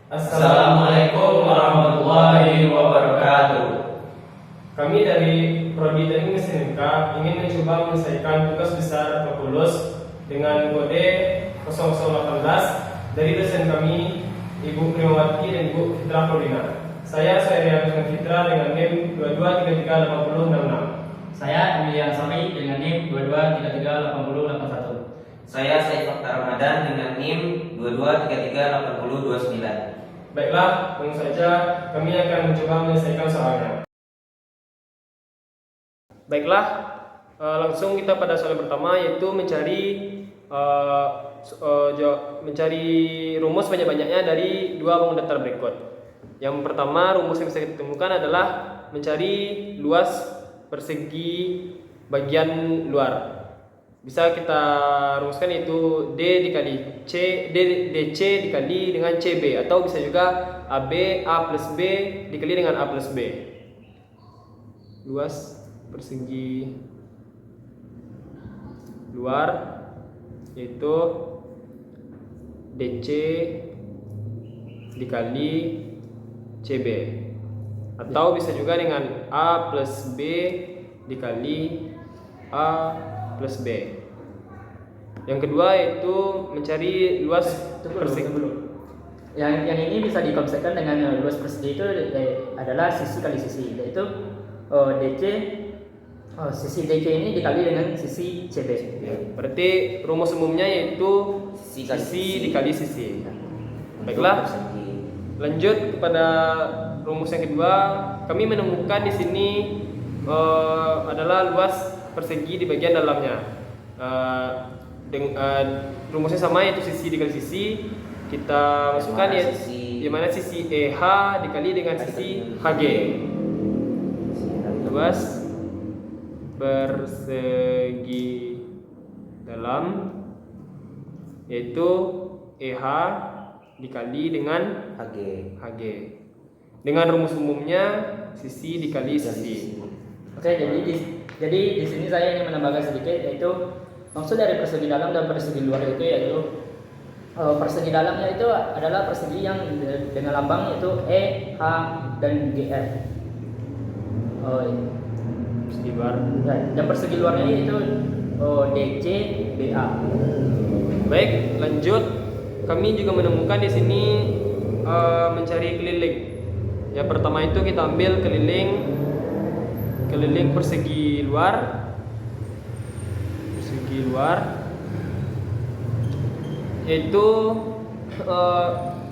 Assalamualaikum warahmatullahi wabarakatuh. Kami dari Prodi Teknik Mesin ingin mencoba menyelesaikan tugas besar kalkulus dengan kode 0018 dari dosen kami, Ibu Primawati dan Ibu Fitra Paulina. Saya Suhairianto Fitra dengan NIM 22338066. Saya Emilian Sori dengan NIM 22338081. Saya Said Fakhtar Ramadan dengan NIM 22338029. Baiklah, langsung saja kami akan mencoba menyelesaikan soalnya. Baiklah, langsung kita pada soal pertama, yaitu mencari rumus banyak-banyaknya dari dua bangun datar berikut. Yang pertama, rumus yang bisa kita temukan adalah mencari luas persegi bagian luar. Bisa kita rumuskan itu D dikali C, DC dikali dengan CB, atau bisa juga AB A plus B dikali dengan A plus B. Luas persegi luar yaitu DC dikali CB, atau bisa juga dengan A plus B dikali A plus B. Yang kedua yaitu mencari luas persegi. Yang ini bisa dikonsepkan dengan luas persegi itu adalah sisi kali sisi, yaitu DC sisi DC ini dikali dengan sisi CB. Berarti rumus umumnya yaitu sisi dikali sisi. Baiklah, lanjut kepada rumus yang kedua. Kami menemukan di sini adalah luas persegi di bagian dalamnya. Rumusnya sama, yaitu sisi dikali sisi. Kita masukkan di mana sisi EH dikali dengan sisi HG. Luas persegi dalam yaitu EH dikali dengan HG. Dengan rumus umumnya sisi dikali sisi. Oke, jadi di sini saya ingin menambahkan sedikit, yaitu maksud dari persegi dalam dan persegi luar itu yaitu persegi dalamnya itu adalah persegi yang dengan lambang yaitu E, H, dan GR. Persegi luar. Dan persegi luarnya itu DC, BA. Baik, lanjut. Kami juga menemukan di sini mencari keliling. Yang pertama itu kita ambil keliling persegi luar yaitu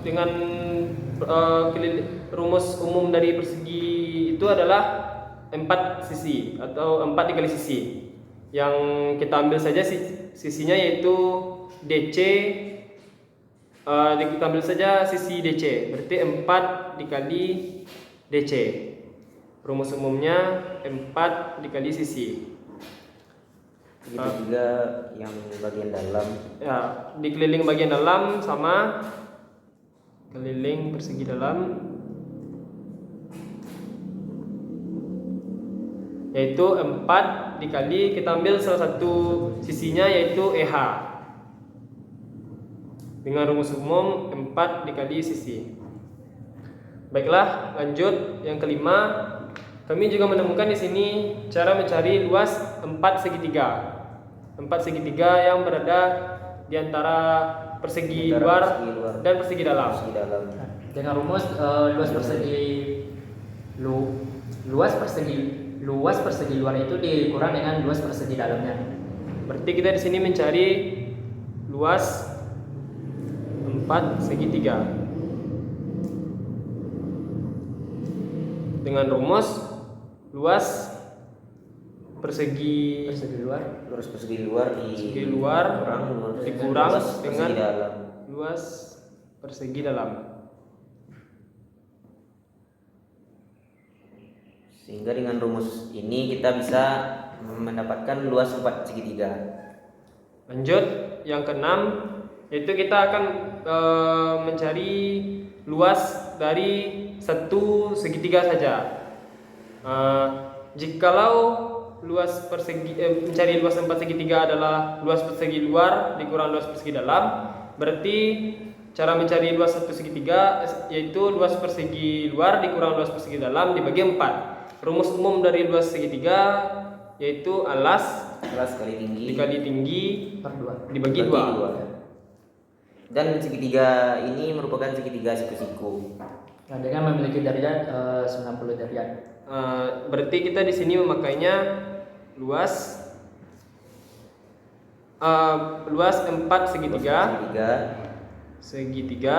dengan rumus umum dari persegi itu adalah 4 sisi atau 4 dikali sisi. Yang kita ambil saja sisinya yaitu DC, kita ambil saja sisi DC, berarti 4 dikali DC. Rumus umumnya 4 dikali sisi. Begitu juga yang bagian dalam. Ya, dikeliling bagian dalam sama keliling persegi dalam yaitu 4 dikali, kita ambil salah satu sisinya yaitu EH. Dengan rumus umum 4 dikali sisi. Baiklah, lanjut yang kelima. Kami juga menemukan di sini cara mencari luas 4 segitiga. 4 segitiga yang berada di antara persegi luar dan persegi dalam. Dengan rumus luas persegi luar itu dikurang dengan luas persegi dalamnya. Berarti kita di sini mencari luas 4 segitiga dengan rumus luas persegi luar dikurang dengan dalam. luas persegi dalam. Sehingga dengan rumus ini kita bisa mendapatkan luas 4 segitiga. Lanjut yang keenam, yaitu kita akan mencari luas dari satu segitiga saja. Jikalau luas persegi mencari luas 4 segitiga adalah luas persegi luar dikurang luas persegi dalam, berarti cara mencari luas satu segitiga yaitu luas persegi luar dikurang luas persegi dalam dibagi 4. Rumus umum dari luas segitiga yaitu alas Alas kali tinggi dikali tinggi Per 2. dibagi 2. Dan segitiga ini merupakan segitiga siku-siku. Nah, dengan memiliki derajat 90 derajat. Berarti kita di sini memakainya luas 4 segitiga. Segitiga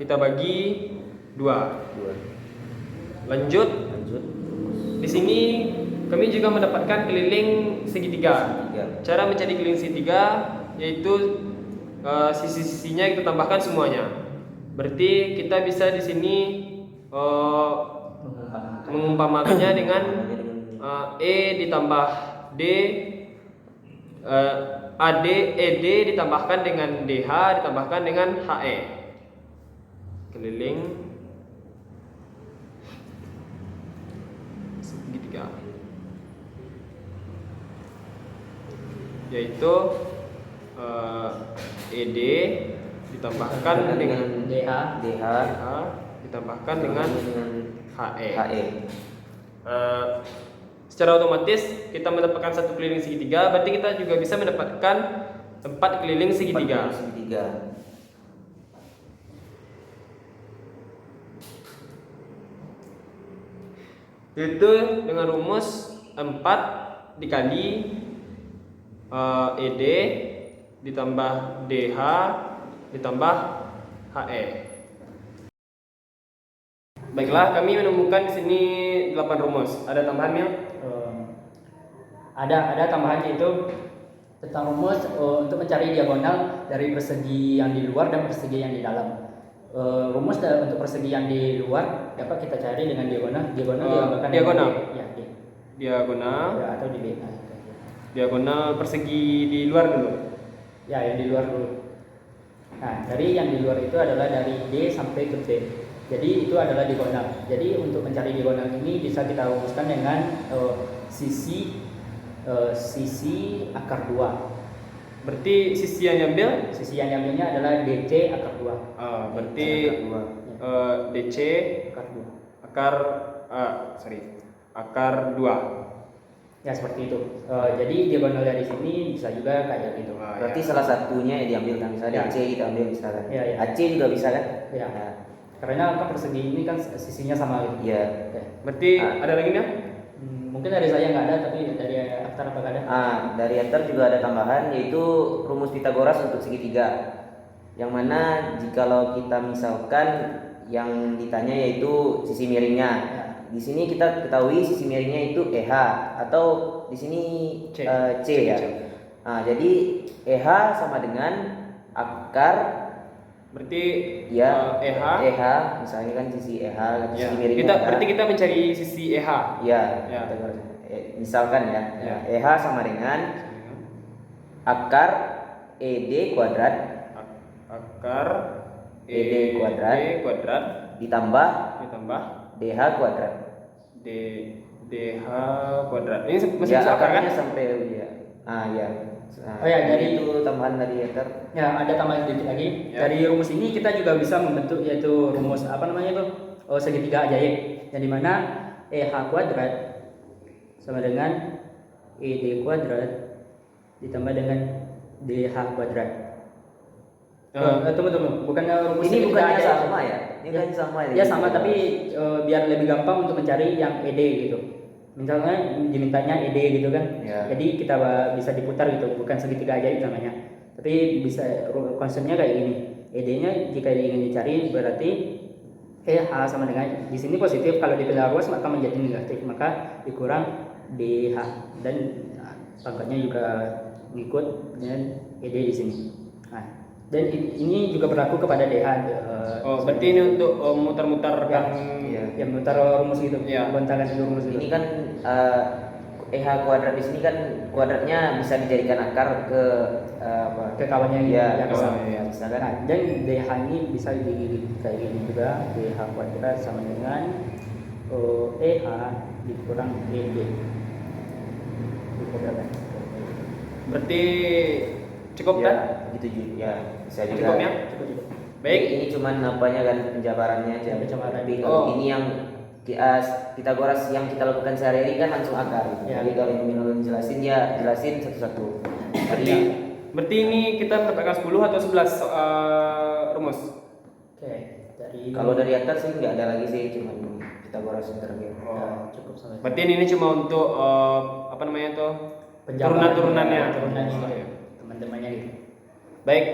kita bagi 2. Lanjut. Di sini kami juga mendapatkan keliling segitiga. Cara mencari keliling segitiga yaitu sisi-sisinya kita tambahkan semuanya. Berarti kita bisa di sini mengumpamakannya dengan E ditambah D, AD, ED ditambahkan dengan DH ditambahkan dengan HE. Keliling segitiga yaitu ED ditambahkan dengan DH DH ditambahkan dengan HE. Secara otomatis kita mendapatkan satu keliling segitiga, berarti kita juga bisa mendapatkan 4 keliling segitiga. Itu dengan rumus 4 dikali ED ditambah DH ditambah HE. Baiklah, kami menemukan di sini 8 rumus. Ada tambahannya? Ada tambahannya itu tentang rumus untuk mencari diagonal dari persegi yang di luar dan persegi yang di dalam. Rumus untuk persegi yang di luar dapat kita cari dengan diagonal digambarkan diagonal. dengan D. Ya, D. Diagonal. Ya, atau di B. Diagonal persegi di luar dulu. Ya, yang di luar dulu. Nah, dari yang di luar itu adalah dari D sampai ke B. Jadi itu adalah diagonal. Jadi untuk mencari diagonal ini bisa kita rumuskan dengan sisi akar 2. Berarti sisi yang diambil? Sisi yang diambilnya adalah DC akar 2. Berarti DC akar 2. akar 2. Ya, seperti itu. Jadi diagonal dari sini bisa juga kayak gitu. Berarti salah satunya yang diambil kan, misalnya DC kita ambil misalkan. AC juga bisa kan? Ya. Karena kan persegi ini kan sisinya sama gitu. Iya. Berarti ada lagi nih? Mungkin dari saya nggak ada, tapi dari Akhtar apa ada? Dari Akhtar juga ada tambahan yaitu rumus Pitagoras untuk segitiga. Yang mana jikalau kita misalkan yang ditanya yaitu sisi miringnya. Ya. Di sini kita ketahui sisi miringnya itu EH atau di sini C ya. Jadi EH sama dengan akar. Berarti ya EH misalnya kan sisi EH ya. sisi miringnya Berarti kita mencari sisi EH. Ya. Ya. Misalkan ya. EH sama dengan akar ED kuadrat ED kuadrat ditambah DH kuadrat DH kuadrat. Ini masih ya, bisa akar kan? sampai ya. Ya. Dari itu tambahan tadi Akhtar. Ya, ada tambahan sedikit lagi. Ya. Dari rumus ini kita juga bisa membentuk yaitu rumus apa namanya itu? Segitiga ajaib. Yang dimana EH kuadrat sama dengan ED kuadrat ditambah dengan DH kuadrat. Tunggu. Bukan rumus Ini segitiga bukannya ajaib. sama ya? Ini kan sama ya? Ya sama, tapi biar lebih gampang untuk mencari yang ED gitu. Misalnya dimintanya ED gitu kan. Ya. Jadi kita bisa diputar gitu, bukan segitiga ajaib namanya. Tapi bisa konsepnya kayak gini. ED-nya jika ingin dicari berarti EH sama dengan di sini positif, kalau dipindah ruas maka menjadi negatif, maka dikurang DH dan pangkatnya juga ngikut dengan ED di sini. Nah, dan ini juga berlaku kepada DH. Berarti ini untuk mutar-mutarkan ya mutar rumus gitu. Ya. Gontangan itu rumus itu. Ini kan EH kuadrat di sini kan kuadratnya bisa dijadikan akar ke ke kawannya ya, yang sama. bisa kan? Nah, dan DH ini bisa kayak gini juga, DH kuadrat sama dengan EH dikurang ED dikuadratkan. Berarti cukup ya, kan? gitu ya, bisa juga. Cukup ya? Cukup juga. Baik. Ini cuman apanya kan penjabarannya aja. Penjabaran. Tapi kalau Oh. ini yang Pitagoras yang kita lakukan sehari-hari kan langsung akar. Ya. Jadi kalau yang minum jelasin ya jelasin satu-satu. Tadi Berarti ini kita mendapatkan 10 atau 11 rumus. Oke, dari kalau dari atas sih nggak ada lagi sih, cuman Pitagoras yang terakhir. ya, cukup sampai Berarti ini cuma untuk apa namanya tuh? penjabaran Turunan-turunannya. turunannya Oh, gitu. iya. Teman-temannya gitu. Baik,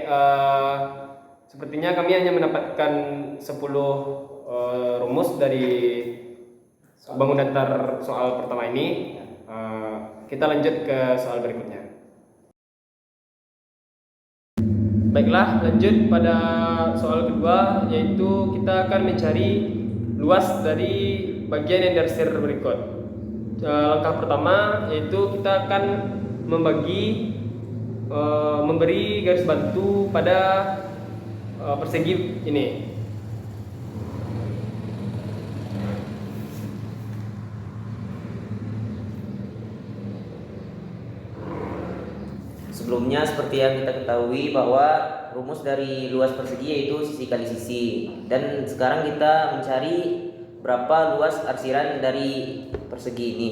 sepertinya kami hanya mendapatkan 10 rumus dari bangun datar soal pertama ini. Kita lanjut ke soal berikutnya. Baiklah, lanjut pada soal kedua, yaitu kita akan mencari luas dari bagian yang diarsir berikut. Langkah pertama yaitu kita akan memberi garis bantu pada persegi ini. Sebelumnya seperti yang kita ketahui bahwa rumus dari luas persegi yaitu sisi kali sisi, dan sekarang kita mencari berapa luas arsiran dari persegi ini.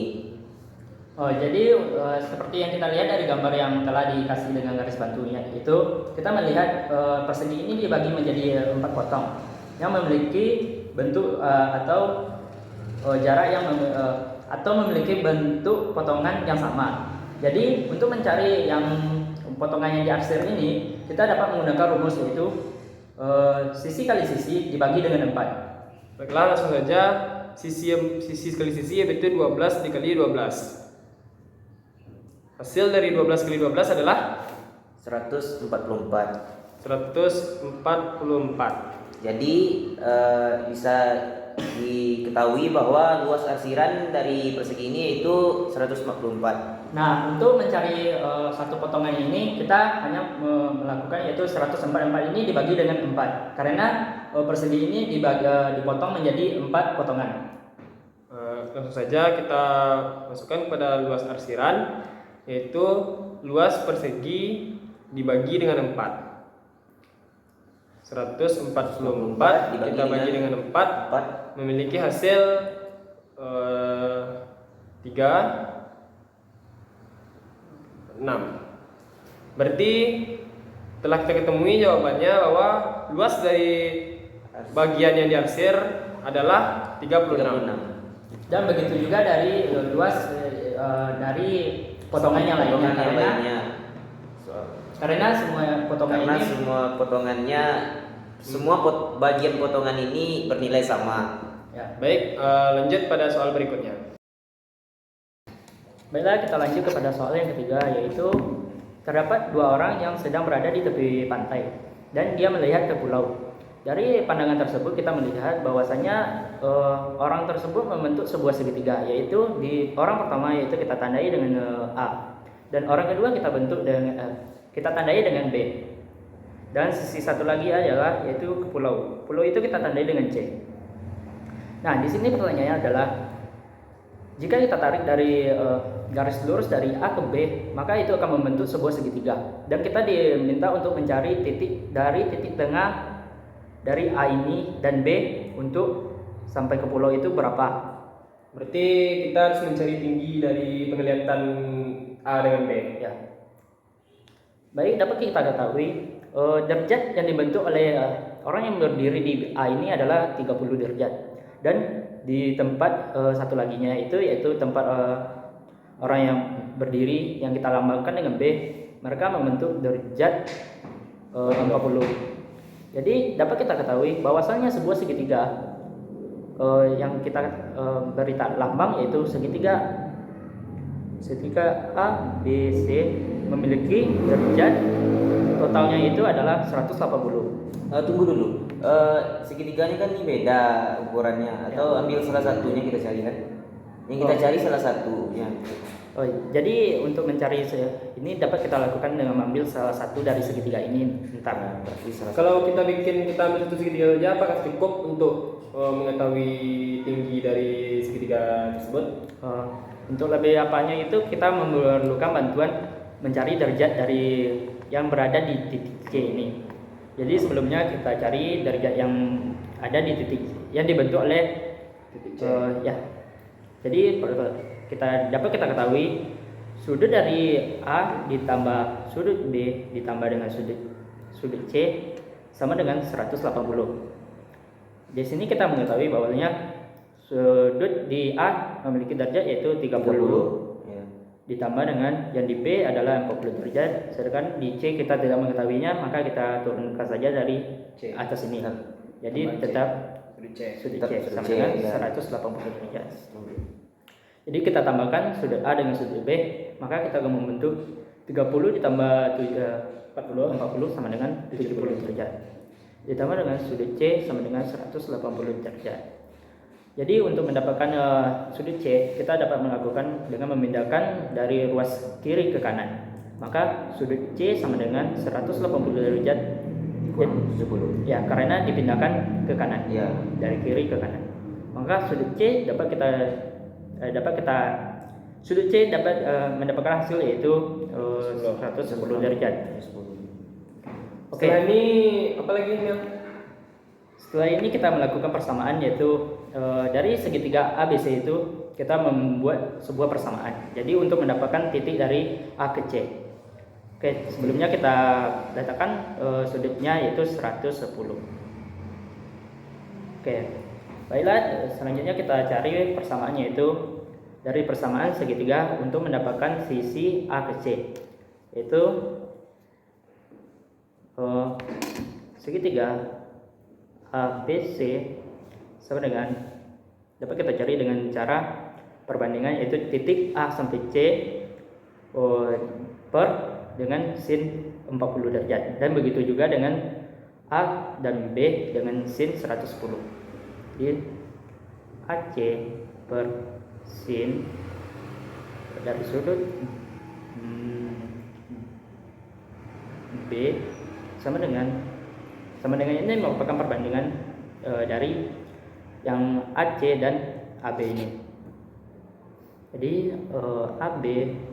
Oh, jadi seperti yang kita lihat dari gambar yang telah dikasih dengan garis bantunya itu, kita melihat persegi ini dibagi menjadi 4 potong yang memiliki bentuk atau jarak yang atau memiliki bentuk potongan yang sama. Jadi untuk mencari yang potongan yang diarsir ini, kita dapat menggunakan rumus yaitu sisi kali sisi dibagi dengan 4. Baiklah, langsung saja. Sisi kali sisi yaitu 12 dikali 12. Hasil dari 12 kali 12 adalah 144. 144. Jadi bisa diketahui bahwa luas arsiran dari persegi ini yaitu 144. Nah, untuk mencari satu potongan ini kita hanya melakukan yaitu 144 ini dibagi dengan 4 karena persegi ini dipotong menjadi 4 potongan. Langsung saja kita masukkan pada luas arsiran, yaitu luas persegi dibagi dengan 4. 144 dibagi kita bagi dengan 4 memiliki hasil 3, 6. Berarti telah kita ketemui jawabannya bahwa luas dari bagian yang diarsir adalah 36. Dan begitu juga dari luas dari potongan yang lainnya karena semua potongan Karena ini semua bagian potongan ini bernilai sama. ya. Baik, lanjut pada soal berikutnya. Baiklah, kita lanjut kepada soal yang ketiga, yaitu terdapat 2 orang yang sedang berada di tepi pantai dan dia melihat ke pulau. Dari pandangan tersebut kita melihat bahwasanya orang tersebut membentuk sebuah segitiga, yaitu di orang pertama yaitu kita tandai dengan A, dan orang kedua kita tandai dengan B, dan sisi satu lagi adalah yaitu ke pulau. Pulau itu kita tandai dengan C. Nah, di sini pertanyaannya adalah jika kita tarik dari garis lurus dari A ke B, maka itu akan membentuk sebuah segitiga. Dan kita diminta untuk mencari titik tengah dari A ini dan B untuk sampai ke pulau itu berapa. Berarti kita harus mencari tinggi dari penglihatan A dengan B. Ya. Baik, dapat kita ketahui derajat yang dibentuk oleh orang yang berdiri di A ini adalah 30 derajat. Dan di tempat satu laginya yaitu tempat orang yang berdiri yang kita lambangkan dengan B, mereka membentuk derajat 40. Jadi dapat kita ketahui bahwasannya sebuah segitiga yang kita beri lambang yaitu segitiga A, B, C memiliki derajat totalnya itu adalah 180. Tunggu dulu. Segitiganya kan ini beda ukurannya, atau ambil salah satunya kita cari kan? Yang kita cari salah satunya. Oh, jadi untuk mencari ini dapat kita lakukan dengan mengambil salah satu dari segitiga ini. Ntar. Kalau kita ambil satu segitiga saja, apakah cukup untuk mengetahui tinggi dari segitiga tersebut? Untuk lebih apanya itu kita memerlukan bantuan mencari derajat dari yang berada di titik C ini. Jadi sebelumnya kita cari derajat yang ada di titik yang dibentuk oleh Titik C. ya. Jadi dapat kita ketahui sudut dari A ditambah sudut B ditambah dengan sudut C sama dengan 180. Di sini kita mengetahui bahwasanya sudut di A memiliki derajat yaitu 30. Ya. Ditambah dengan yang di B adalah 40 derajat, sedangkan di C kita tidak mengetahuinya, maka kita turunkan saja dari C. atas ini. Nah, Jadi tambah C. tetap Sudut C. sudut Tetap C sudut sama C, dengan ya. 180 derajat. Jadi kita tambahkan sudut A dengan sudut B, maka kita akan membentuk 30 ditambah 40 sama dengan 70 derajat. Ditambah dengan sudut C sama dengan 180 derajat. Jadi untuk mendapatkan sudut C, kita dapat melakukan dengan memindahkan dari ruas kiri ke kanan. Maka sudut C sama dengan 180 derajat. Kurang 70. Ya, karena dipindahkan ke kanan. Ya. Dari kiri ke kanan. Maka sudut C dapat kita sudut C dapat mendapatkan hasil yaitu 110 derajat. Oke. Setelah ini apa lagi Mil? Setelah ini kita melakukan persamaan yaitu dari segitiga ABC itu kita membuat sebuah persamaan. Jadi untuk mendapatkan titik dari A ke C. Oke, sebelumnya kita letakkan sudutnya yaitu 110. Oke. Baiklah, selanjutnya kita cari persamaannya yaitu dari persamaan segitiga untuk mendapatkan sisi A ke C. Yaitu segitiga ABC sama dengan dapat kita cari dengan cara perbandingan yaitu titik A sampai C per dengan sin 40 derajat, dan begitu juga dengan A dan B dengan sin 110. Jadi AC per sin dari sudut B sama dengan ini merupakan perbandingan dari yang AC dan AB ini. Jadi AB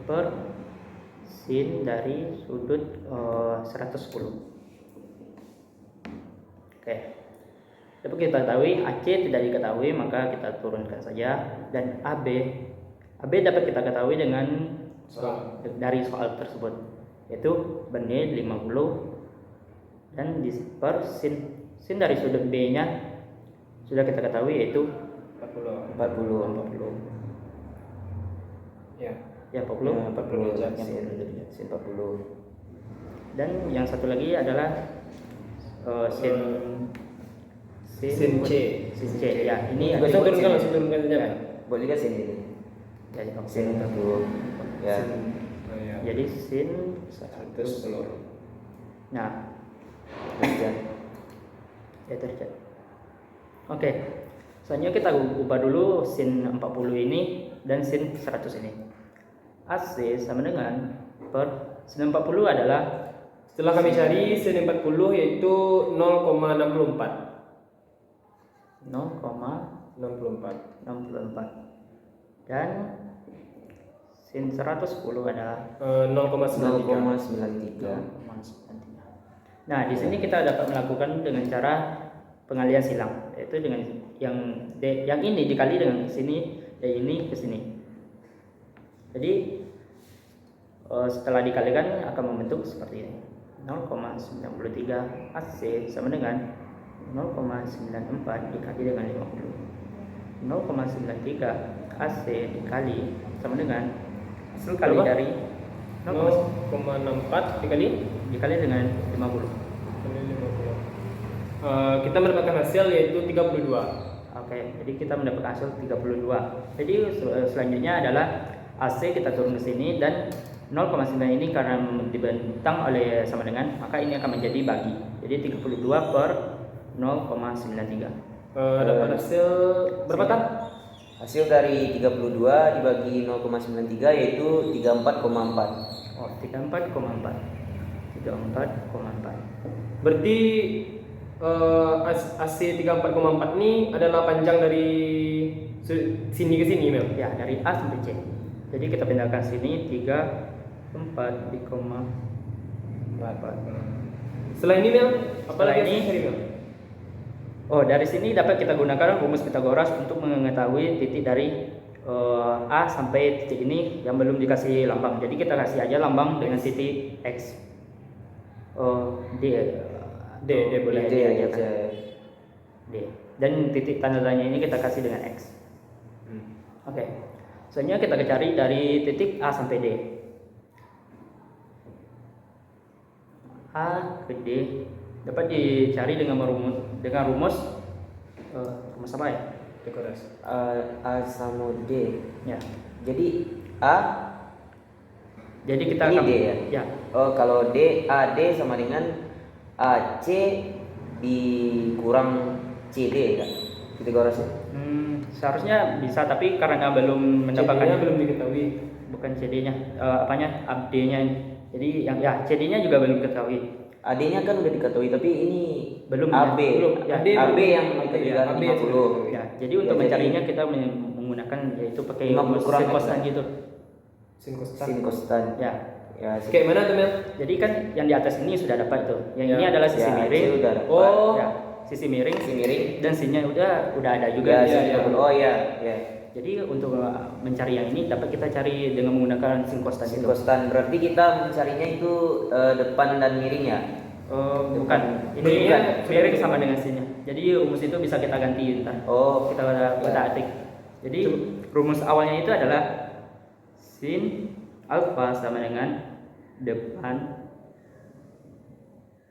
per sin dari sudut 110. Oke. Dapat kita ketahui AC tidak diketahui, maka kita turunkan saja, dan AB dapat kita ketahui dengan dari soal tersebut, yaitu banding 50 dan per sin dari sudut B nya sudah kita ketahui yaitu 40. 40. Ya. Ya 40. 40 derajat. sin 40. Dan yang satu lagi adalah sin Sin C. Ya, ini Bisa ada turunkan langsung turunkan saja. Ya. Boleh juga sin ini. Ya, oke. Sin 40. Ya. Oh, ya. Jadi sin 110. Nah, Derajat. ya derajat. Oke. Selanjutnya kita ubah dulu sin 40 ini dan sin 100 ini. AC sama dengan per sin 40 adalah Setelah kami cari sin 40 yaitu 0,64. 0,64 dan sin 110 adalah 0,93. 0,93. Nah, di sini kita dapat melakukan dengan cara pengalian silang, yaitu dengan yang ini dikali dengan sini dan ini ke sini. Jadi setelah dikalikan akan membentuk seperti ini. 0,93 AC sama dengan 0,94 dikali dengan 50. 0,93 AC dikali sama dengan hasil kali Berapa? dari 0,64 dikali dengan 50. kali 50. Kita mendapatkan hasil yaitu 32. Oke, jadi kita mendapatkan hasil 32. Jadi selanjutnya adalah AC kita turun ke sini, dan 0,9 ini karena dibentang oleh sama dengan, maka ini akan menjadi bagi. Jadi 32 per 0,93. Dapat hasil berapa Tan? Hasil dari 32 dibagi 0,93 yaitu 34,4. Oh, 34,4. 34,4. Berarti AC 34,4 ini adalah panjang dari sini ke sini, Mel. Ya, dari A sampai C. Jadi kita pindahkan sini 34,4. Setelah ini Mel, apa Setelah lagi ini- yang cari Mel? Oh, dari sini dapat kita gunakan rumus Pitagoras untuk mengetahui titik dari A sampai titik ini yang belum dikasih lambang. Jadi kita kasih aja lambang dengan titik X. D. D boleh. D aja aja. kan. D. Dan titik tanda tanya ini kita kasih dengan X. Oke. Selanjutnya kita cari dari titik A sampai D. A ke D dapat dicari dengan rumus rumus apa ya? Pitagoras. A sama D. Ya. Jadi A, Jadi kita ini akan D ya? Ya. Oh, kalau D, AD sama dengan AC dikurang CD ya, Pitagoras ya? Seharusnya bisa, tapi karena belum mendapatkan CD-nya belum diketahui. bukan CD-nya, apanya? AD-nya. Jadi yang ya CD-nya juga belum diketahui. AD-nya kan udah diketahui, tapi ini Belum, AB. ya. Belum. Ya, AD AB belum. yang kita Iya, bilang AB 50. Ya, jadi untuk Ya, mencarinya kita menggunakan yaitu pakai 50 rumus kurang sekostan X. gitu. Sin kostan. sin kostan. Ya. Ya, Kayak mana tuh Mel? Jadi kan yang di atas ini sudah dapat tuh. Yang Ya. ini adalah sisi ya, miring. AC udah dapat. Oh. Ya, sisi miring. Sisi miring. Dan sinnya udah ada juga. Ya, di sin sini. 30. Oh iya, ya. Jadi untuk mencari yang ini dapat kita cari dengan menggunakan sin kostan Sin itu. kostan berarti kita mencarinya itu depan dan miring ya. Bukan. Ini Miringnya miring sama dengan sinnya. Jadi rumus itu bisa kita ganti ntar. Oh, Kita ya. atik. Jadi rumus awalnya itu adalah sin alfa sama dengan depan.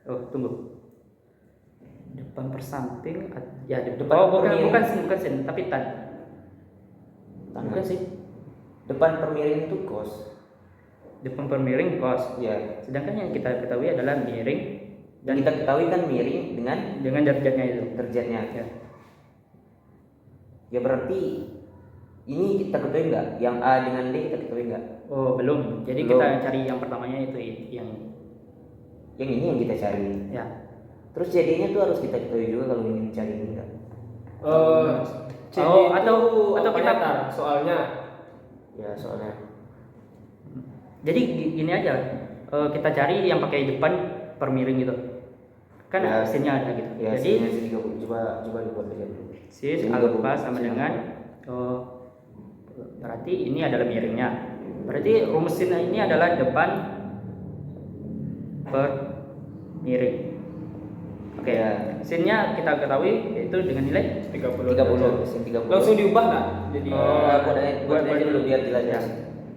Oh, tunggu. Depan per samping ya depan. Depan Oh, per miring. bukan sin, tapi tan. Bukan sih. Depan per miring itu cos. Depan per miring cos. Ya. Sedangkan yang kita ketahui adalah miring Dan kita ketahui kan miring dengan derajatnya itu. derajatnya. Ya. Ya berarti ini kita ketahui nggak? Yang A dengan D kita ketahui nggak? Oh, belum. Jadi Belum. kita cari yang pertamanya itu yang ini. Yang ini yang kita cari. Ya. Terus CD-nya tuh harus kita ketahui juga kalau ingin mencari ini nggak? CD Oh, itu atau apa kita- Tar? Soalnya Ya soalnya. Jadi gini aja. Kita cari yang pakai depan per miring gitu. Kan Ya. sinnya ada gitu. Ya, Jadi sini coba dibuat aja dulu. sin Sin alfa 30, sama sin dengan berarti ini adalah miringnya. Berarti rumus sin ini adalah depan per miring. Oke. Ya. Sinnya kita ketahui yaitu dengan nilai 30. 30, sin 30. Langsung diubah nggak? Jadi buat aja dulu biar jelas ya. Ya.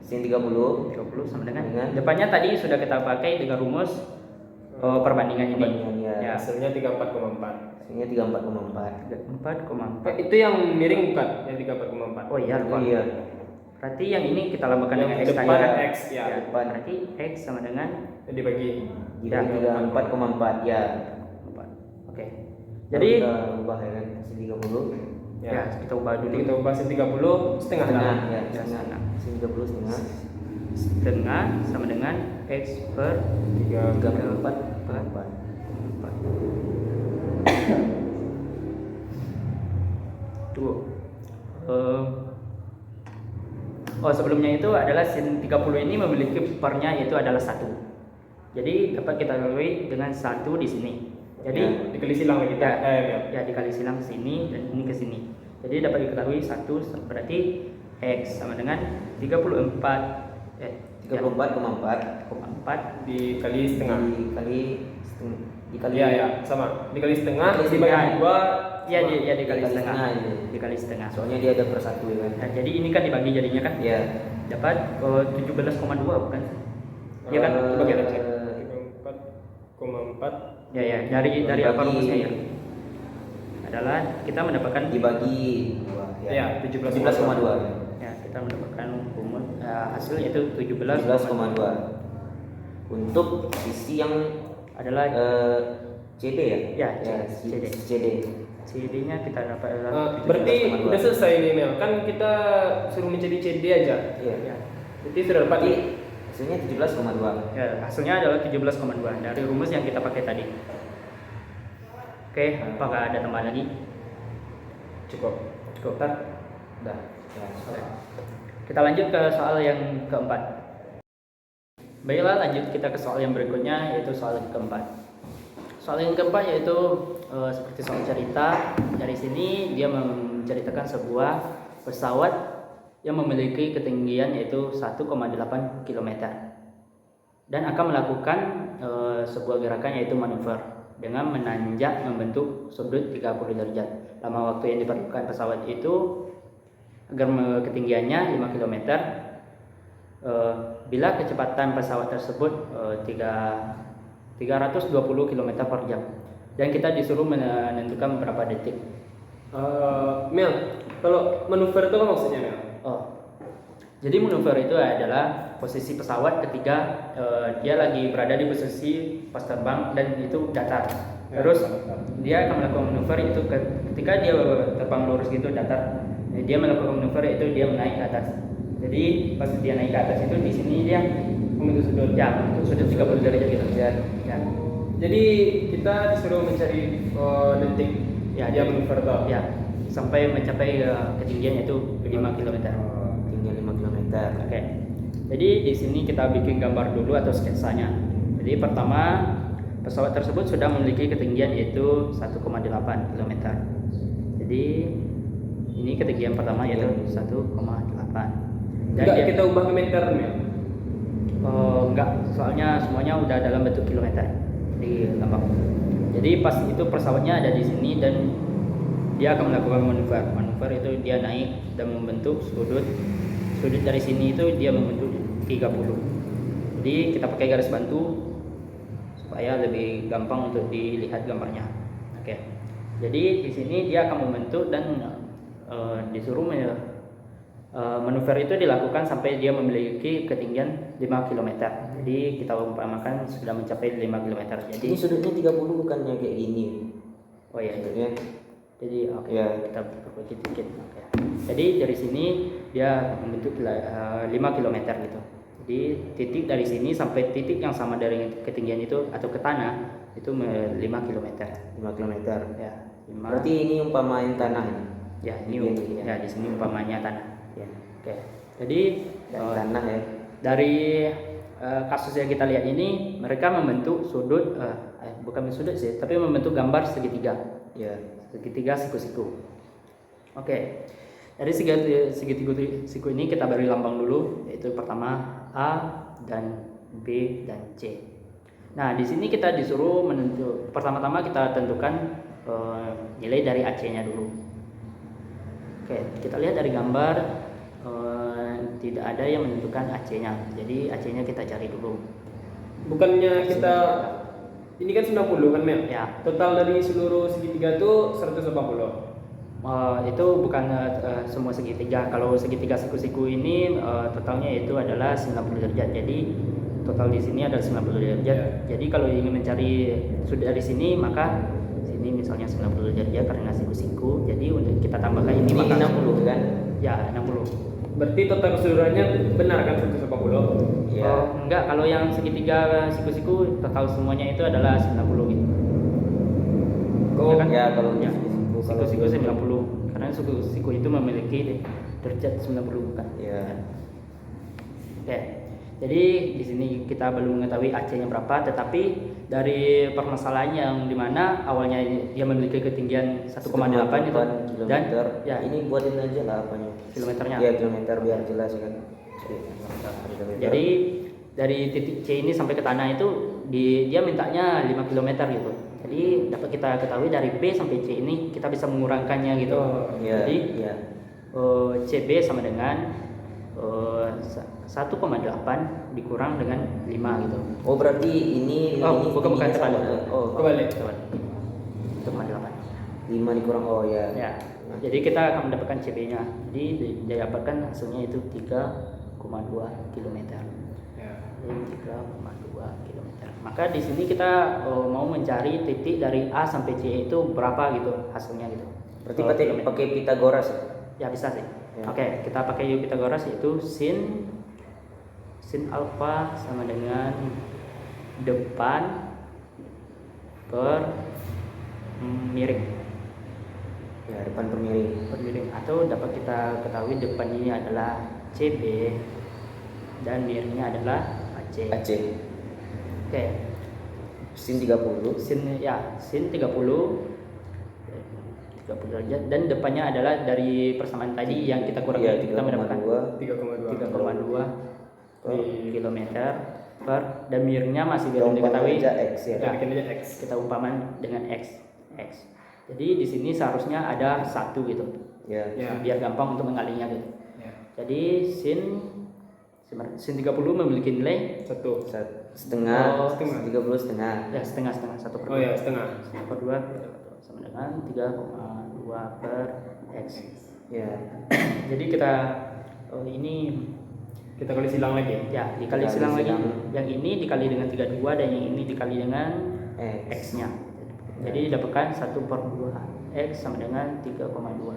Sin 30. 30 sama dengan Dengan? depannya tadi sudah kita pakai dengan rumus perbandingan ini. Perbandingan, ya. Ya. hasilnya 34,4. Sinnya 34,4. 4,4. Itu yang miring bukan? Yang 34,4. Oh iya lupa. Iya. Berarti yang ini kita lambangkan Yang dengan X depan tadi. X, ya. Depan. Berarti X sama dengan Dibagi. Ya. 34,4 ya. 4. Oke. Jadi Jadi kita ubah ya kan sin 30. ya, kita ubah dulu. Jadi kita ubah sin 30 setengah Setengah lah. ya, Ya, setengah. Sin 30 setengah. Setengah sama dengan X per 34,4. 4. Tunggu. Sebelumnya itu adalah sin 30 ini memiliki pernya yaitu adalah 1. Jadi dapat kita lalui dengan 1 di sini. Jadi Ya, dikali silang lagi. Ya. Ya. ya dikali silang ke sini dan ini ke sini. Jadi dapat diketahui 1 berarti X sama dengan 34 34,4 4 Dikali setengah. dikali Iya ya, sama. Dikali setengah Dikali dibagi setengah. 2. ya dikali Dikali setengah. setengah, iya. Dikali setengah. soalnya dia ada per satu ya kan. Nah, jadi ini kan dibagi jadinya kan Iya. dapat 17,2 bukan? Iya kan? Eh, Dibagi apa sih? 34,4 Ya dari apa dibagi- rumusnya ya? Adalah kita mendapatkan dibagi 2 Iya, 17,2 ya. ya kita mendapatkan rumus hasil yaitu 17,2 untuk sisi yang adalah CD ya? Ya, CD. CD. CD-nya kita dapat adalah berarti 17,2. udah selesai ini Mel. Kan kita suruh mencari CD aja. Iya. ya. Berarti sudah dapat Berarti nih. hasilnya 17,2. Ya, hasilnya adalah 17,2 dari rumus yang kita pakai tadi. Oke, apakah ada tambahan lagi? Cukup. Cukup. Udah. Ya. Oke. Kita lanjut ke soal yang keempat. Baiklah, lanjut kita ke soal yang berikutnya yaitu soal yang keempat. Soal yang keempat yaitu seperti soal cerita. Dari sini dia menceritakan sebuah pesawat yang memiliki ketinggian yaitu 1,8 km dan akan melakukan sebuah gerakan yaitu manuver dengan menanjak membentuk sudut 30 derajat. Lama waktu yang diperlukan pesawat itu agar ketinggiannya 5 km. Bila kecepatan pesawat tersebut 320 km per jam dan kita disuruh menentukan beberapa detik. Mel, kalau manuver itu apa maksudnya Mel? Jadi manuver itu adalah posisi pesawat ketika dia lagi berada di posisi pas terbang dan itu datar. Terus dia akan melakukan manuver itu ketika dia terbang lurus gitu datar. Dia melakukan manuver itu dia menaik ke atas. Jadi pas dia naik ke atas itu di sini dia membentuk sudut sudut 30 derajat gitu. Ya. Jadi kita disuruh mencari detik Ya, dia manuver itu. Ya, sampai mencapai ketinggian yaitu 5 km. Tinggal 5 km. Oke. Jadi di sini kita bikin gambar dulu atau sketsanya. Jadi pertama pesawat tersebut sudah memiliki ketinggian yaitu 1,8 km. Jadi ini ketinggian pertama yaitu 1,8. Dan Enggak kita ubah ke meter Mel. Enggak, soalnya semuanya udah dalam bentuk kilometer di lambang. Jadi pas itu pesawatnya ada di sini dan dia akan melakukan manuver. Manuver itu dia naik dan membentuk sudut dari sini itu dia membentuk 30. Jadi kita pakai garis bantu supaya lebih gampang untuk dilihat gambarnya. Oke. Jadi di sini dia akan membentuk dan disuruh manuver itu dilakukan sampai dia memiliki ketinggian 5 km. Jadi kita umpamakan sudah mencapai 5 km. Jadi Ini sudutnya 30 bukannya kayak gini. oh ya, Sudutnya jadi oke, Ya. kita perbaiki dikit. Oke. Jadi dari sini dia membentuk 5 km gitu. Jadi titik dari sini sampai titik yang sama dari ketinggian itu atau ke tanah itu 5 km. 5 km. Ya, 5. Berarti ini umpamain tanah ini. Ya, ini Ya. ya di sini umpamanya tanah. Ya. Oke. Jadi Dari tanah ya. dari kasus yang kita lihat ini mereka membentuk sudut bukan sudut sih, tapi membentuk gambar segitiga. Ya. Segitiga siku-siku. Oke. Dari segitiga siku ini kita beri lambang dulu, yaitu pertama A dan B dan C. Nah, di sini kita disuruh pertama-tama kita tentukan nilai dari AC-nya dulu. Oke, kita lihat dari gambar tidak ada yang menentukan AC-nya. Jadi AC-nya kita cari dulu. Bukannya kita ini kan 90 kan Mel? Ya. Total dari seluruh segitiga itu 180. Itu bukan semua segitiga. Kalau segitiga siku-siku ini totalnya itu adalah 90 derajat. Jadi total di sini ada 90 derajat. Ya. Jadi kalau ingin mencari sudut dari sini maka sini misalnya 90 derajat karena siku-siku. Jadi untuk kita tambahkan ini Ini maka 60 kan? ya 60. Berarti total keseluruhannya benar kan 180? Ya. Enggak, kalau yang segitiga siku-siku total semuanya itu adalah 90 gitu. Oh, kan? Ya kalau Ya. kalau Siku-siku 90 karena siku itu memiliki derajat 90 kan. Ya. Oke. Jadi di sini kita belum mengetahui AC-nya berapa, tetapi dari permasalahan yang dimana awalnya dia memiliki ketinggian 1,8 gitu kilometer. dan ya Ini buatin aja lah apanya. kilometernya. Ya kilometer biar jelas kan. Jadi dari titik C ini sampai ke tanah itu dia mintanya 5 km gitu. Jadi dapat kita ketahui dari B sampai C ini kita bisa mengurangkannya gitu. Iya. Jadi Iya. CB sama dengan 1,8 dikurang dengan 5 gitu. Oh berarti ini Bukan ini terbalik. sama. Oh Kebalik. 1,8. 5 dikurang ya. Ya. Jadi kita akan mendapatkan CB-nya. Jadi didapatkan hasilnya itu 3,2 km. Ya. Jadi 3,2 km. Maka di sini kita mau mencari titik dari A sampai C itu berapa gitu hasilnya gitu. Berarti pakai Pitagoras ya? Ya bisa sih. Ya. Oke, kita pakai Pitagoras yaitu sin alfa sama dengan depan per miring. Ya depan permiring. Per miring atau dapat kita ketahui depan ini adalah CB dan miringnya adalah AC. Aceh. Oke. sin 30. sin 30 derajat, dan depannya adalah dari persamaan tadi yang kita kurangi, Iya, kita mendapatkan 3,2 kilometer per, dan miringnya masih belum diketahui. X ya. Ya, bikin aja X. kita umpaman dengan x. Jadi di sini seharusnya ada 1 gitu, Ya. Ya. biar gampang untuk mengalinya gitu. Ya. Jadi sin 30 memiliki nilai Setengah. Oh, 30 setengah. ya setengah 1 per 2. Oh ya, setengah. 1 per 2 sama dengan 3,2 per x. Ya. Jadi kita ini Kita kali silang lagi. ya dikali Dikali silang lagi. silang. Yang ini dikali dengan 32 dan yang ini dikali dengan X. x-nya. Jadi dapatkan 1 per 2 x sama dengan 3,2.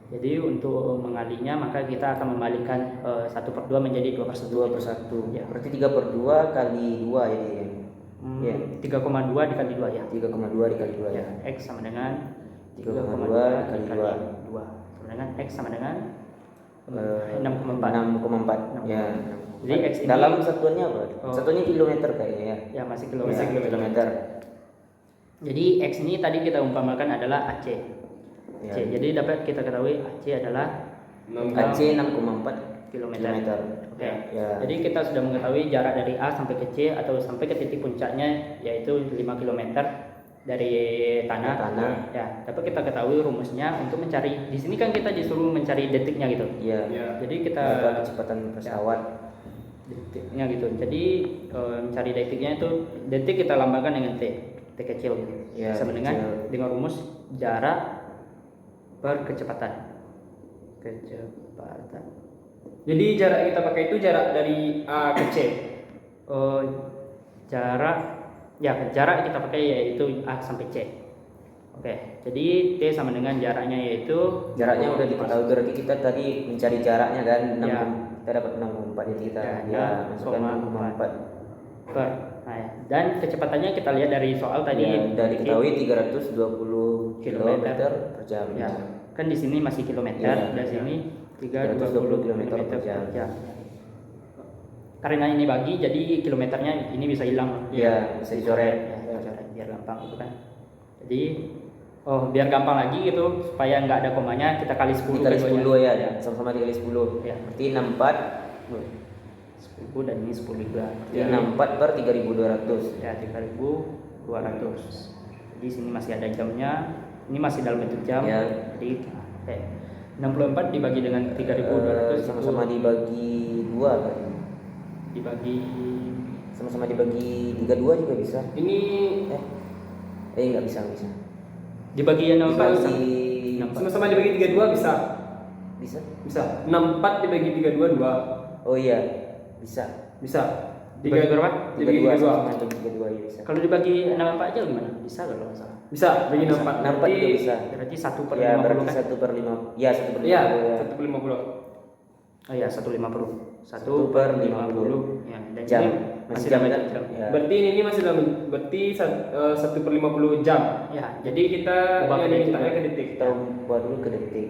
Jadi untuk mengalinya maka kita akan membalikkan 1 per 2 menjadi 2 per 1. 2 per 1. Ya. Berarti 3 per 2 kali 2 ya dia. Ya. 3,2 dikali 2 ya. 3,2 dikali 2 Ya, ya. x sama dengan 3,2 3,2 dikali 2 sama dengan x sama dengan 6,4. 6,4. Ya. Jadi X ini dalam satuannya apa? Oh. Satuannya kilometer kayaknya ya. ya masih Ya, kilometer. kilometer. Jadi X ini tadi kita umpamakan adalah AC. Ya. C. Jadi dapat kita ketahui AC adalah AC 6,4 kilometer. Oke. Ya. Jadi kita sudah mengetahui jarak dari A sampai ke C atau sampai ke titik puncaknya yaitu 5 km dari tanah. Ya, dapat kita ketahui rumusnya untuk mencari. Di sini kan kita disuruh mencari detiknya gitu. Iya. Ya. Jadi kita Berapa kecepatan pesawat? detiknya gitu. Jadi mencari detiknya itu detik kita lambangkan dengan T kecil gitu. Ya, Sama kecil. dengan rumus jarak per kecepatan. Jadi jarak yang kita pakai itu jarak dari A ke C. Jarak kita pakai yaitu A sampai C. Oke, jadi T sama dengan jaraknya yaitu Jaraknya udah diketahui, berarti kita tadi mencari jaraknya kan 6, Ya. kita dapat 6,4 jadi kita Ya, masukkan 6,4. per. Nah, ya. Dan kecepatannya kita lihat dari soal tadi Ya, udah dikit. diketahui 320 km per jam. Ya, kan di sini masih kilometer, Ya, dan ya. sini 320 km per jam. Karena ini bagi, jadi kilometernya ini bisa hilang. Ya, bisa dicoret. Ya, dicoret biar gampang itu kan. Jadi, biar gampang lagi gitu, supaya nggak ada komanya, kita kali 10 Dikali keduanya. 10 ya, sama-sama dikali 10. Ya. Berarti 64. 10 dan ini 10 juga. Berarti 64 per 3.200. Ya, 3.200. Jadi sini masih ada jamnya. Ini masih dalam bentuk jam. Ya. Jadi 64 dibagi dengan 3.200 Sama-sama dibagi 2 kan? dibagi Sama-sama dibagi 32 juga bisa. Ini Nggak bisa. dibagi yang 64 bisa. Dibagi sama-sama dibagi 32 bisa. bisa. Bisa. 64 dibagi 32 2. Oh iya, bisa. Bisa. Dibagi berapa? Dibagi 32 32. sama dibagi 32 ya bisa. Kalau dibagi 64 aja gimana? Bisa kalau nggak salah. Bisa bagi 64. 64 juga bisa. Berarti 1 per Ya, 50 berarti kan? 1 per 5. Ya, 1 per 50. Iya, ya. 1 per 50. Oh iya, 150. 1 per 50. Ya, dan Jam. ini Masih masih jam dalam kan? jam. Ya. Berarti ini masih dalam berarti 1 per 50 jam. Ya, Jadi kita Ubah ke yang detik. dimintanya ke detik. Kita buat dulu ke detik.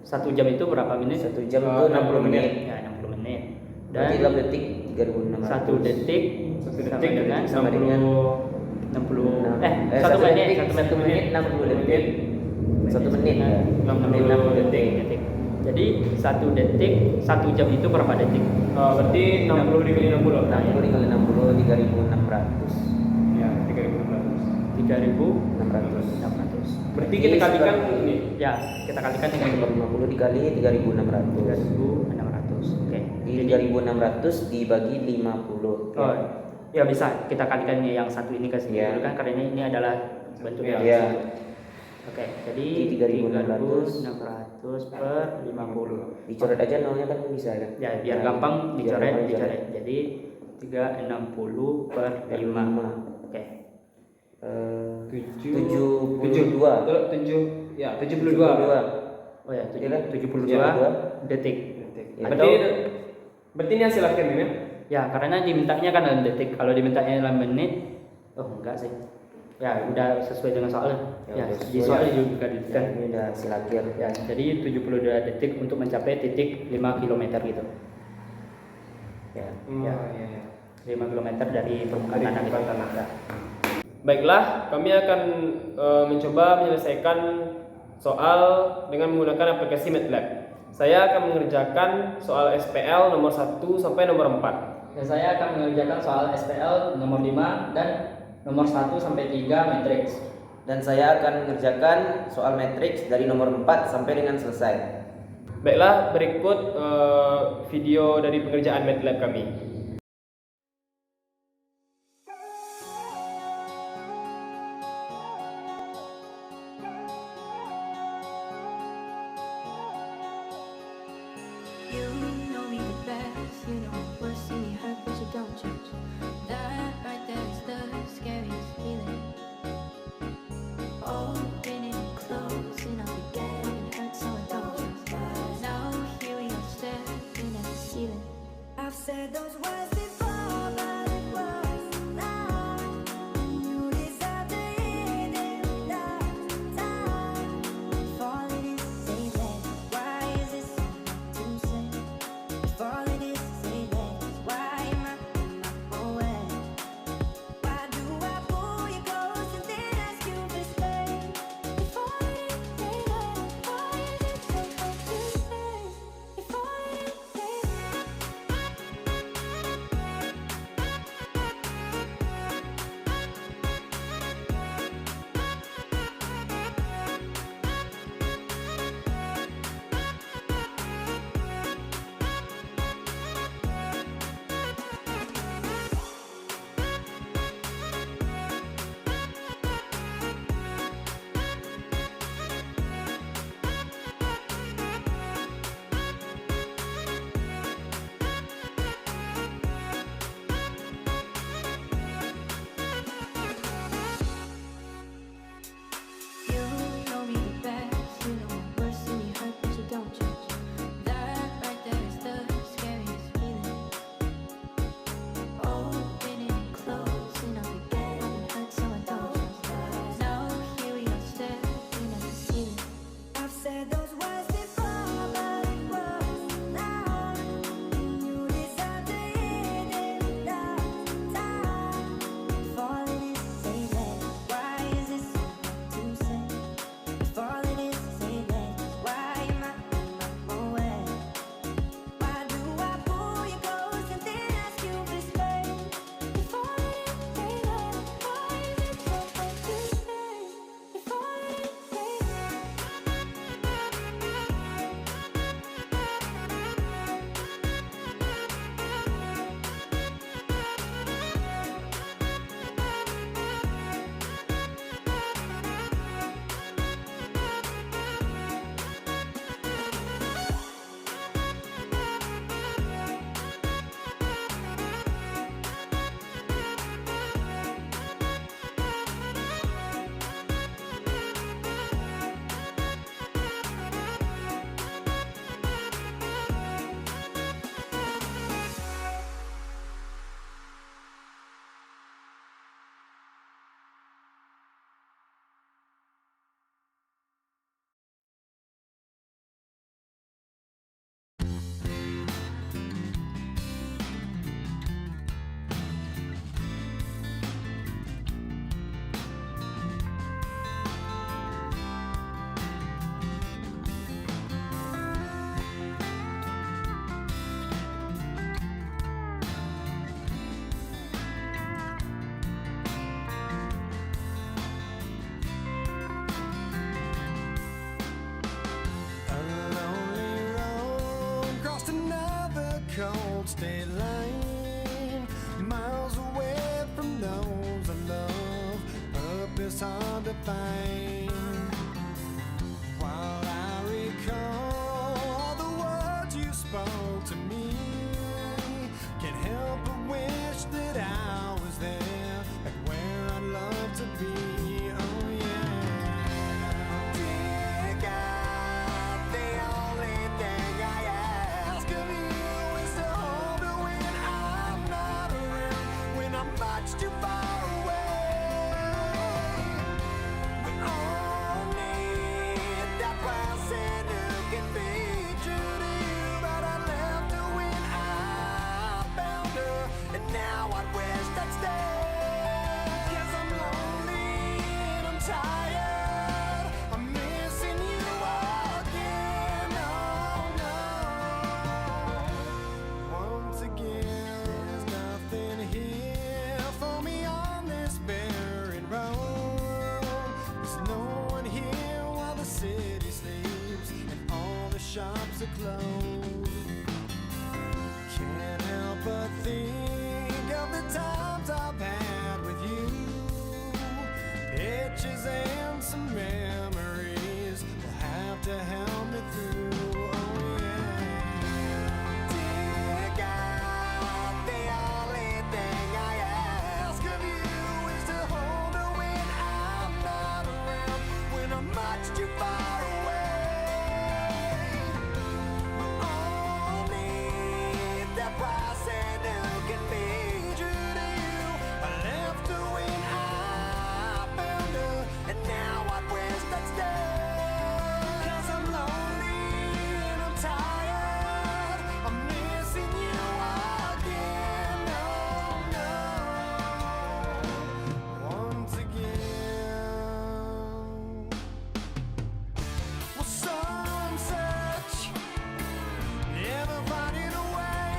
1 jam itu berapa menit? 1 jam Eh, itu 60 menit. Ya, 60 menit. Berarti Dan dalam detik 3.600. 1 detik 1 sama detik dengan sama dengan 60 1 1 menit, detik, 1 menit 60 detik. 1 menit ya. 60 detik. Jadi 1 detik 1 jam itu berapa detik? Berarti 60 dikali 60. 60 dikali 60 3.600. Ya, 3.600. 3.600. Berarti kita kalikan ini. Ya, kita kalikan dengan 50 dikali 3.600. 3.600. Oke. Jadi 3.600 dibagi 50. Oh, ya bisa kita kalikan yang satu ini ke sini Ya. dulu kan karena ini adalah bentuknya. Ya. Oke, jadi Jadi 3.600 3.600 per 50. Dicoret aja nolnya kan bisa kan? Ya, biar gampang Biar dicoret, gampang dicoret. Jadi 360 per 5. Oke. 72. 7 ya 72. Oh ya, Iya kan? 72 detik. Ya. Berarti berarti ini hasil akhir ini ya? Ya, karena dimintanya kan dalam detik. Kalau dimintanya dalam menit, enggak sih. Ya, udah sesuai dengan soalnya. Ya, Ya, udah di sesuai. soal juga Kan diberikan. ini udah hasil akhir. Ya, jadi 72 detik untuk mencapai titik 5 km gitu. Ya, Oh, ya. iya, iya. 5 km dari permukaan Dari tanah gitu. permukaan tanah. Ya. Baiklah, kami akan mencoba menyelesaikan soal dengan menggunakan aplikasi MATLAB. Saya akan mengerjakan soal SPL nomor 1 sampai nomor 4. Dan saya akan mengerjakan soal SPL nomor 5 dan nomor 1 sampai 3 matriks. Dan saya akan mengerjakan soal matriks dari nomor 4 sampai dengan selesai. Baiklah, berikut video dari pengerjaan MATLAB kami. You know me the best, you know what's in your heart, but you don't judge. That right there is the scariest feeling. Opening and closing, I'll be getting hurt, so I don't trust. Now here we are staring at the ceiling. I've said those words before, but it was now. You deserve to hear them last time. Falling is sailing, why is this to say? Falling is sailing, why am I away? Why do I pull you close and then ask you to stay? Falling is sailing, why is it so hard to say? Falling is sailing. You know me the best, you know what's in your heart, but you don't judge. That right there is the scariest feeling. Opening and closing, I'll be getting hurt, so I don't trust. Now here we are staring at the ceiling. I've said those words before, but it was now. You deserve to hear them last time. Falling is sailing, why is this to say? Falling is sailing, why am I away? Why do I pull you close and then ask you to stay? Falling is sailing, why is it so hard to say? Falling is sailing. A lonely road crossed another cold state line, miles away from those I love. Purpose hard to find. While I recall the words you spoke to me, can't help but wish that I was there, like where I'd love to be. Oh yeah. Dear God, the only thing I ask of you is to hold me when I'm not around, when I'm much too far away. We all need that person who can be true to you, but I left her when I found her, and now I wish I'd stay. 'Cause I'm lonely. tired. I'm missing you again. Oh no. Once again, there's nothing here for me on this barren road. There's no one here while the city sleeps and all the shops are closed. Can't help but think of the times I've had with you. Pictures and some memories will have to help me through. Oh yeah. Dear God, the only thing I ask of you is to hold me when I'm not around, when I'm much too far away. We all need that person who can be true to you. I left her when I found her, and now I wish I'd stay. 'Cause I'm lonely and I'm tired. I'm missing you again. Oh no. Once again. Well, some search, never finding a way.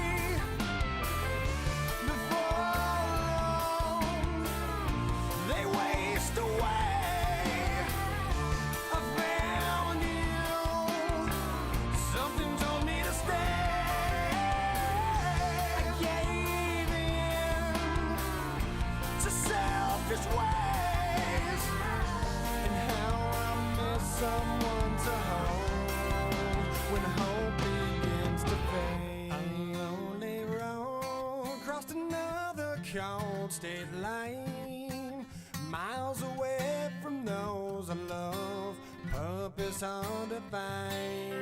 Before long, they waste away. I found you. Something told me to stay. I gave in to selfish ways, and how I miss someone to hold when hope begins to fade. A lonely road crossed another cold state line, miles away from those I love, purpose hard to find.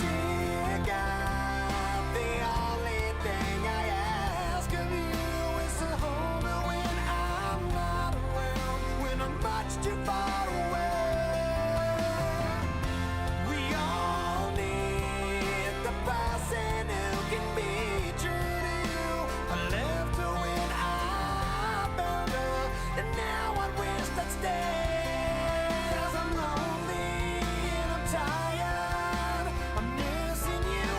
Dear God, the only thing I ask of you is to hold me when I'm not around, when I'm much too far away. We all need the person who can be true to you. I left her when I found her, and now I wish I'd stay. 'Cause I'm lonely and I'm tired. I'm missing you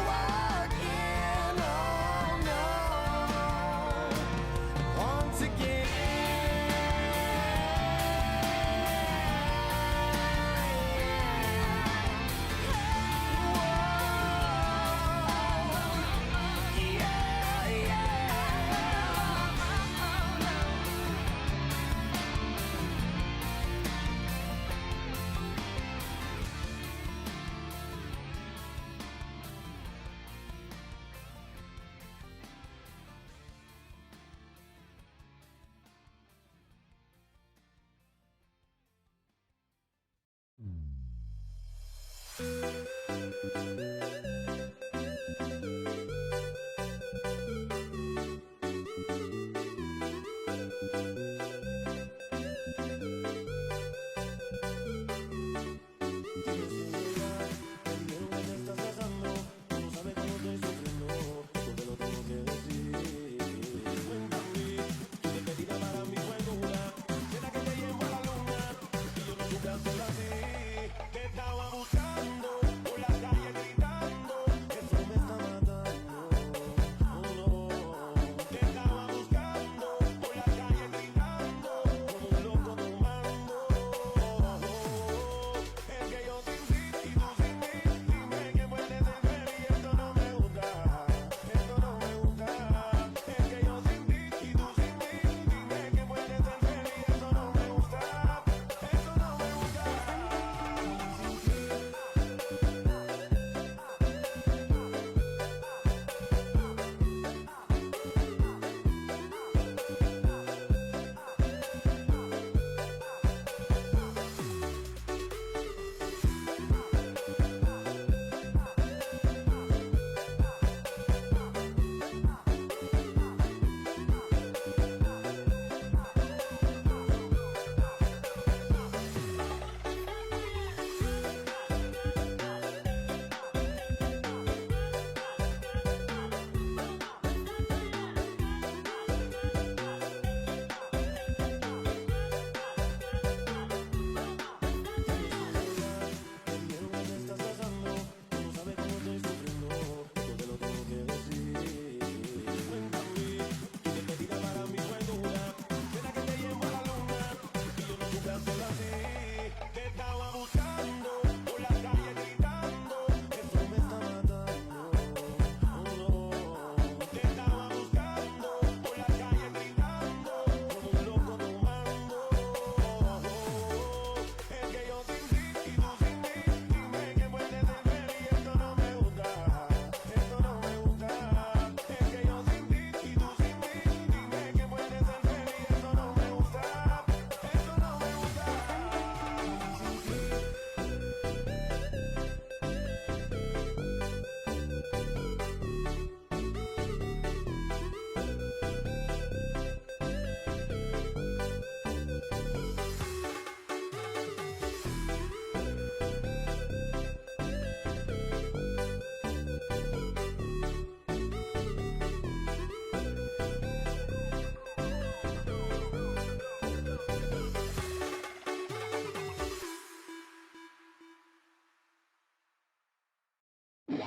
I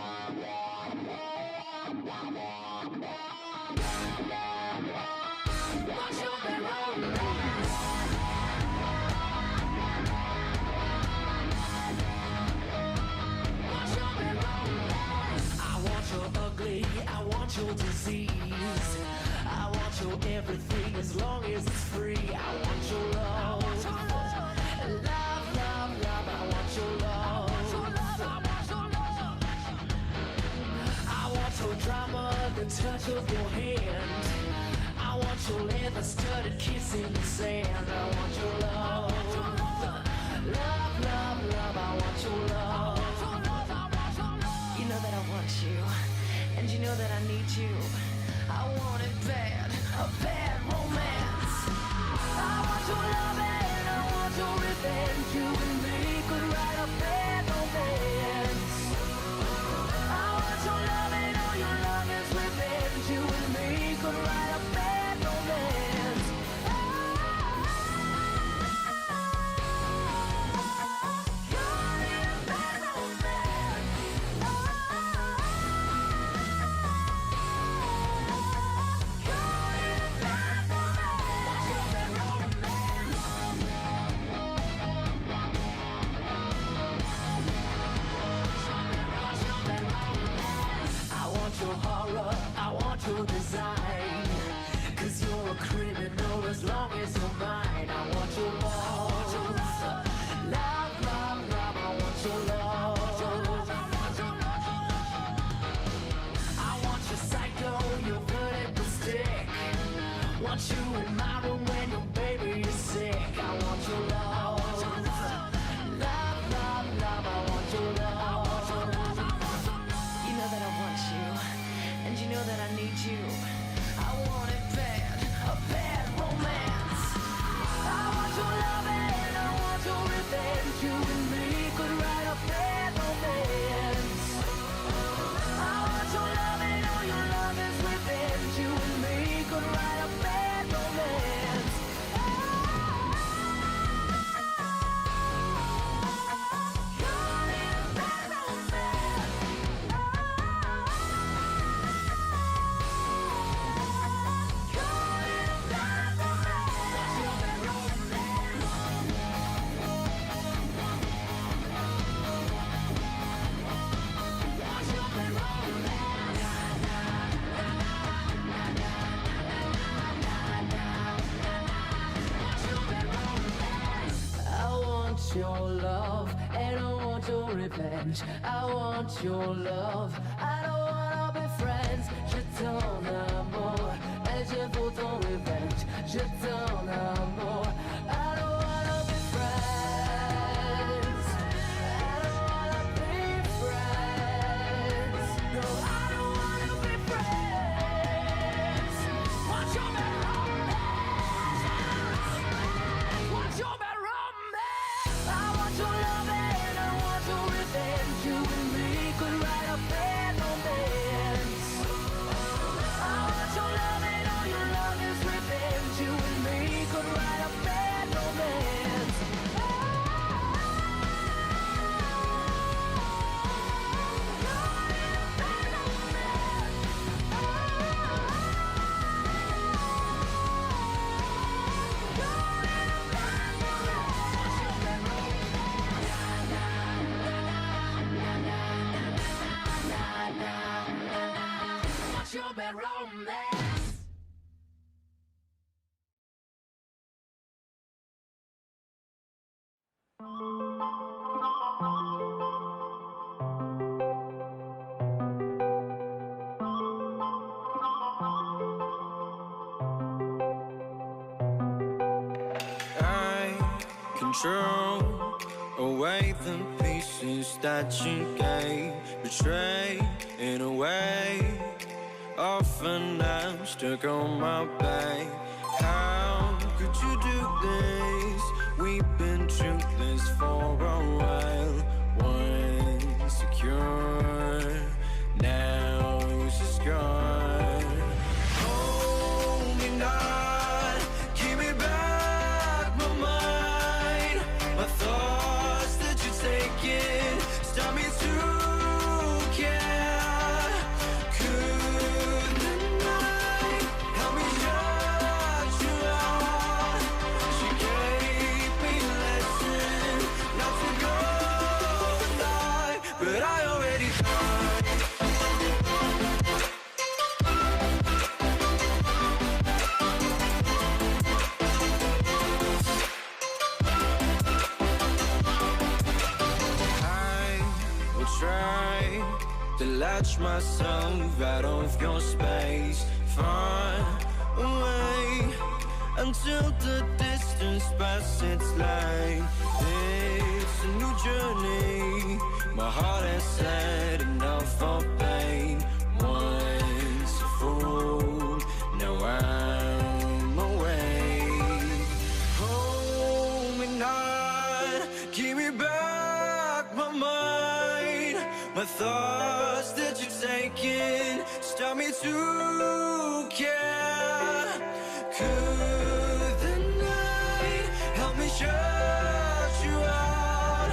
want your ugly, I want your disease. I want your everything as long as it's free. I want your love. Love, love, love, I want your love. I want your drama, the touch of your hand. I want your leather studded kiss in the sand. I want your love. Love, love, love, I want your love. You know that I want you, and you know that I need you. I want it bad, a bad romance. I want your love and I want your revenge. You and me could write a bad romance. I want your love and all your love is revenge. You and me could write a bad romance. You're in a bad romance. I want your horror, I want your design. Cause you're a criminal as long as you're mine. I want your love. Love, love, love, I want your love. I want your psycho, your vertical stick. Want you in my room when your baby is sick. I want your love. Love, love, love, I want your love. You know that I want you, and you know that I need you. I want it bad, a bad romance. I want your love and I want your revenge. You and me could write a bad romance. I want your love and all your love is revenge. You and me could write a bad romance. You're in a bad romance. I want your love and I want your revenge. I want your love. I don't wanna be friends. Je t'en amour et je veux ton revenge. Je t'en amour. I don't wanna be friends. I don't wanna be friends. No, I don't wanna be friends. Want your bad romance. Want your bad romance. I want your love and I want your revenge. You and me could write a bad romance. I want your love and all your love is revenge. You and me could write a bad romance. What's your bad romance? I control away the pieces that you gave, betray in a way. Often I'm stuck on my back. How could you do this? We've been through this for a while. Once secure, now it's just gone. Hold me not, give me back my mind, my thoughts that you're taking. Stop me to care. detach myself out of your space, far away, until the distance passes its line. It's a new journey. My heart has had enough of pain. Once a fool, now I'm away. Hold me not, give me back my mind. My thoughts that you've taken stop me to care. Could the night help me shut you out?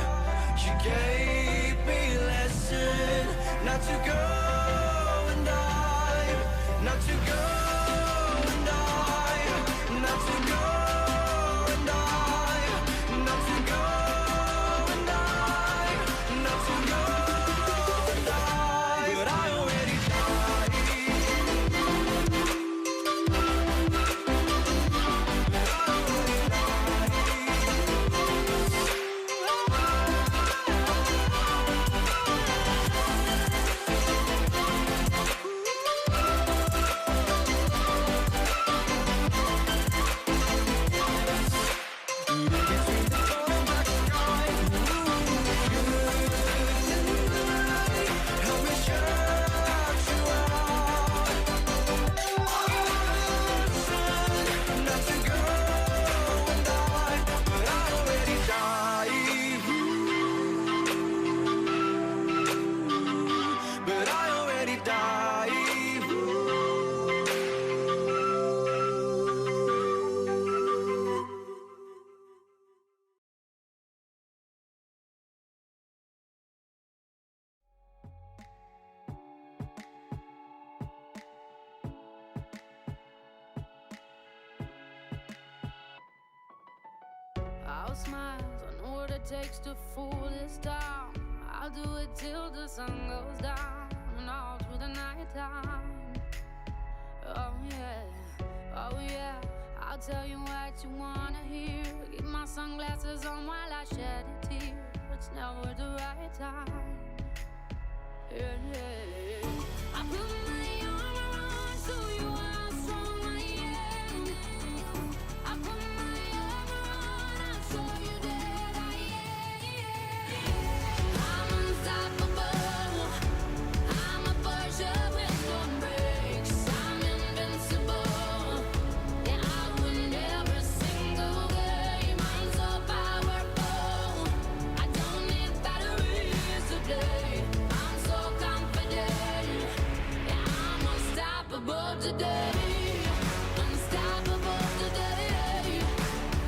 You gave me a lesson not to go and die, not to go and die, not to go and die, not to go and die, not to go and die. But I already died. Help me shut you out. Not to go and die, but I already died. But I already died. I'll smile, I know what it takes to fool this town. I'll do it till the sun goes down and all through the night time. Oh yeah, I'll tell you what you wanna hear. Keep my sunglasses on while I shed a tear. It's never the right time. Yeah. I put my armor on so you are strong I am. I put my armor on, I'll show you that I am. I'm unstoppable. I'm a Porsche with no brakes. I'm invincible. Yeah, I win every single game. I'm so powerful. I don't need batteries today. I'm so confident. Yeah, I'm unstoppable today. Unstoppable today.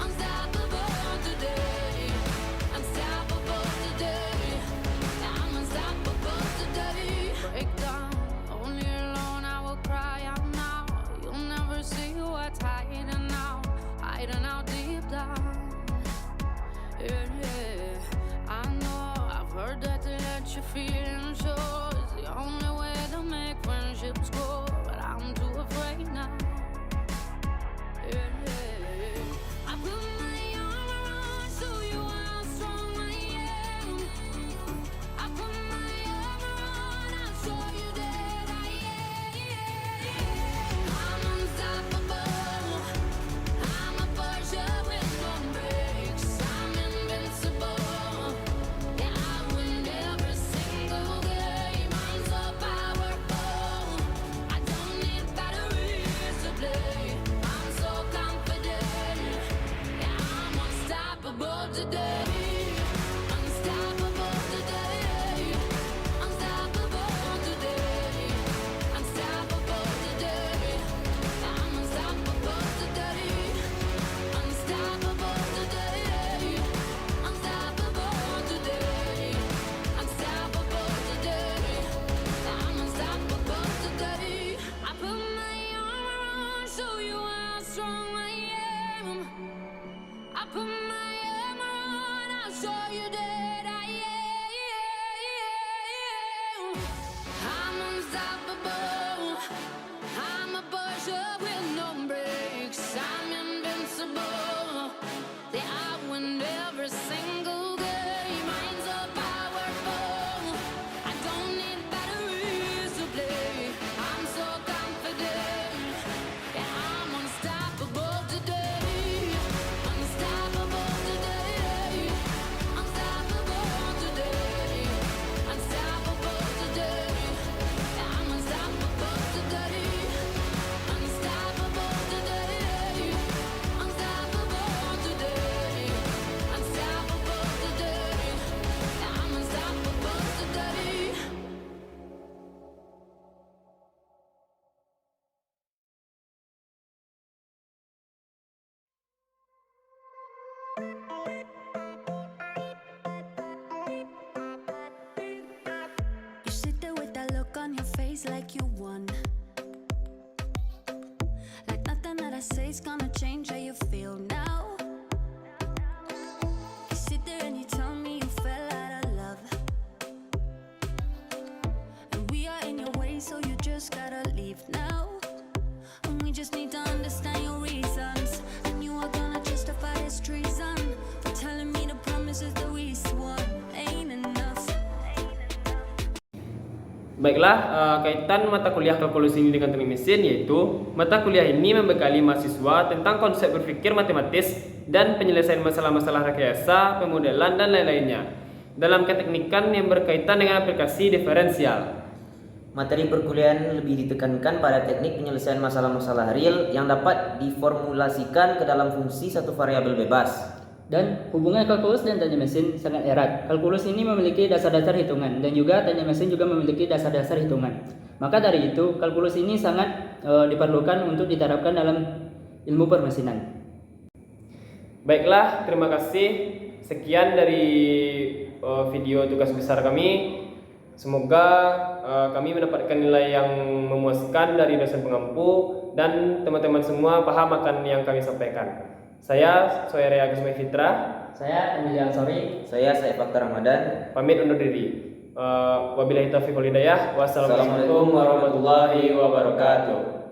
Unstoppable today. Unstoppable today. Yeah, I'm unstoppable today. Break down, only alone I will cry out now. You'll never see what's hiding out deep down. Yeah. I know, I've heard that to let your feelings show is the only way to make friendships grow. But I'm too afraid say it's gonna change how you feel now. You sit there and you tell me you fell out of love, and we are in your way, so you just gotta leave now. And we just need to understand your reasons, and you are gonna justify this treason for telling me the promises that we swore ain't enough. Baiklah, kaitan mata kuliah kalkulus ini dengan teknik mesin, yaitu mata kuliah ini membekali mahasiswa tentang konsep berpikir matematis dan penyelesaian masalah-masalah rekayasa, pemodelan, dan lain-lainnya dalam keteknikan yang berkaitan dengan aplikasi diferensial. Materi perkuliahan lebih ditekankan pada teknik penyelesaian masalah-masalah real yang dapat diformulasikan ke dalam fungsi satu variabel bebas. Dan hubungan kalkulus dan teknik mesin sangat erat. Kalkulus ini memiliki dasar-dasar hitungan dan juga teknik mesin juga memiliki dasar-dasar hitungan. Maka dari itu, kalkulus ini sangat diperlukan untuk diterapkan dalam ilmu permesinan. Baiklah, terima kasih. Sekian dari video tugas besar kami. Semoga kami mendapatkan nilai yang memuaskan dari dosen pengampu dan teman-teman semua paham akan yang kami sampaikan. Saya Soeria Agus Fitra. Saya Emilia Ansori. Saya Saif Akhtar Ramadan. Pamit undur diri. Wabillahi taufiq wal hidayah. Wassalamualaikum warahmatullahi wabarakatuh.